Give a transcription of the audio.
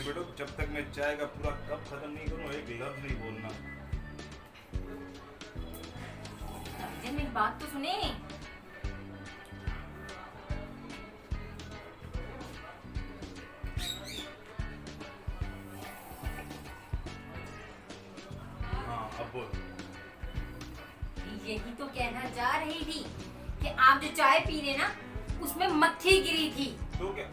बेटो, जब तक मैं चाय का पूरा कप खत्म नहीं करूं एक लफ्ज नहीं बोलना। अफजल मेरी बात तो सुने। हाँ अब बोल। यही तो कहना जा रही थी कि आप जो चाय पी रहे ना उसमें मक्खी गिरी थी। तो क्या